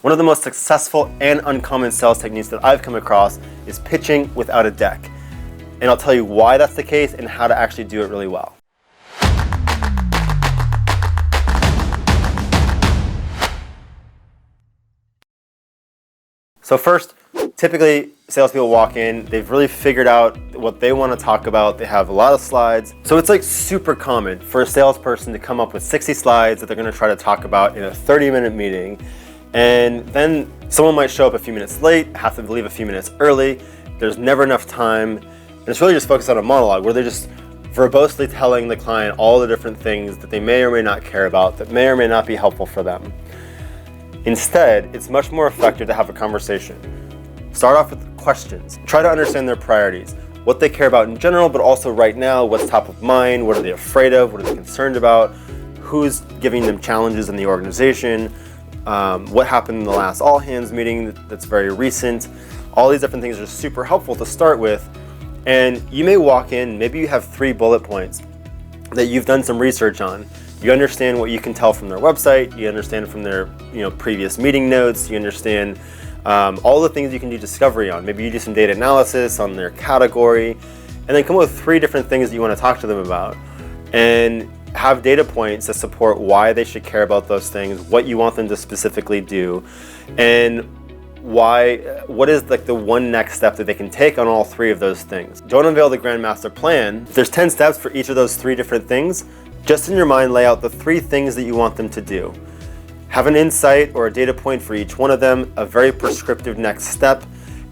One of the most successful and uncommon sales techniques that I've come across is pitching without a deck. And I'll tell you why that's the case and how to actually do it really well. So first, typically salespeople walk in, they've really figured out what they want to talk about. They have a lot of slides. So it's like super common for a salesperson to come up with 60 slides that they're going to try to talk about in a 30-minute meeting. And then someone might show up a few minutes late, have to leave a few minutes early. There's never enough time. And it's really just focused on a monologue where they're just verbosely telling the client all the different things that they may or may not care about, that may or may not be helpful for them. Instead, it's much more effective to have a conversation. Start off with questions. Try to understand their priorities, what they care about in general, but also right now, what's top of mind, what are they afraid of, what are they concerned about, who's giving them challenges in the organization, what happened in the last all-hands meeting that's very recent. All these different things are super helpful to start with. And you may walk in, maybe you have 3 bullet points that you've done some research on. You understand what you can tell from their website, you understand from their previous meeting notes, you understand all the things you can do discovery on. Maybe you do some data analysis on their category, and then come up with 3 different things that you want to talk to them about. And have data points that support why they should care about those things, what you want them to specifically do, and what is like the one next step that they can take on all 3 of those things. Don't unveil the grand master plan. If there's 10 steps for each of those 3 different things, just in your mind lay out the 3 things that you want them to do. Have an insight or a data point for each one of them, a very prescriptive next step,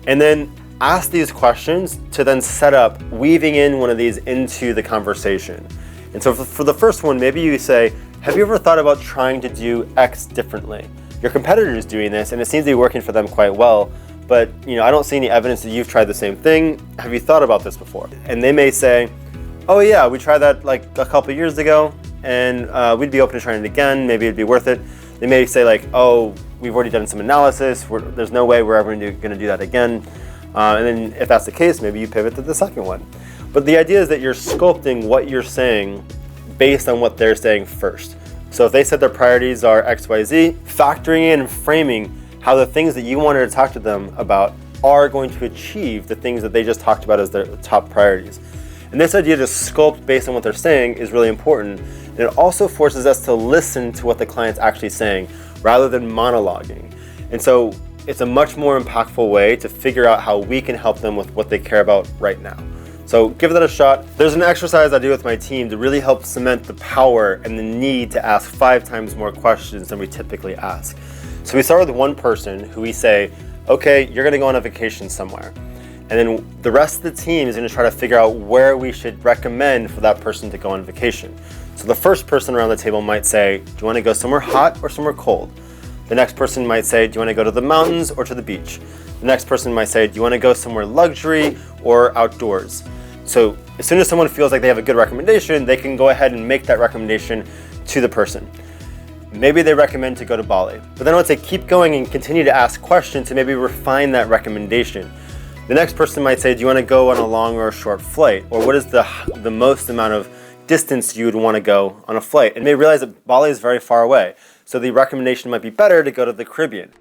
and then ask these questions to then set up weaving in one of these into the conversation. And so for the first one, maybe you say, have you ever thought about trying to do X differently? Your competitor is doing this and it seems to be working for them quite well, but I don't see any evidence that you've tried the same thing. Have you thought about this before? And they may say, oh yeah, we tried that like a couple years ago and we'd be open to trying it again, maybe it'd be worth it. They may say like, oh, we've already done some analysis, there's no way we're ever going to do that again. And then if that's the case, maybe you pivot to the second one. But the idea is that you're sculpting what you're saying based on what they're saying first. So if they said their priorities are X, Y, Z, factoring in and framing how the things that you wanted to talk to them about are going to achieve the things that they just talked about as their top priorities. And this idea to sculpt based on what they're saying is really important. And it also forces us to listen to what the client's actually saying rather than monologuing. And so it's a much more impactful way to figure out how we can help them with what they care about right now. So give that a shot. There's an exercise I do with my team to really help cement the power and the need to ask 5 times more questions than we typically ask. So we start with one person who we say, okay, you're gonna go on a vacation somewhere. And then the rest of the team is gonna try to figure out where we should recommend for that person to go on vacation. So the first person around the table might say, do you wanna go somewhere hot or somewhere cold? The next person might say, do you wanna go to the mountains or to the beach? The next person might say, do you wanna go somewhere luxury or outdoors? So as soon as someone feels like they have a good recommendation, they can go ahead and make that recommendation to the person. Maybe they recommend to go to Bali, but then I would say keep going and continue to ask questions to maybe refine that recommendation. The next person might say, do you want to go on a long or a short flight? Or what is the most amount of distance you would want to go on a flight? And they realize that Bali is very far away, so the recommendation might be better to go to the Caribbean.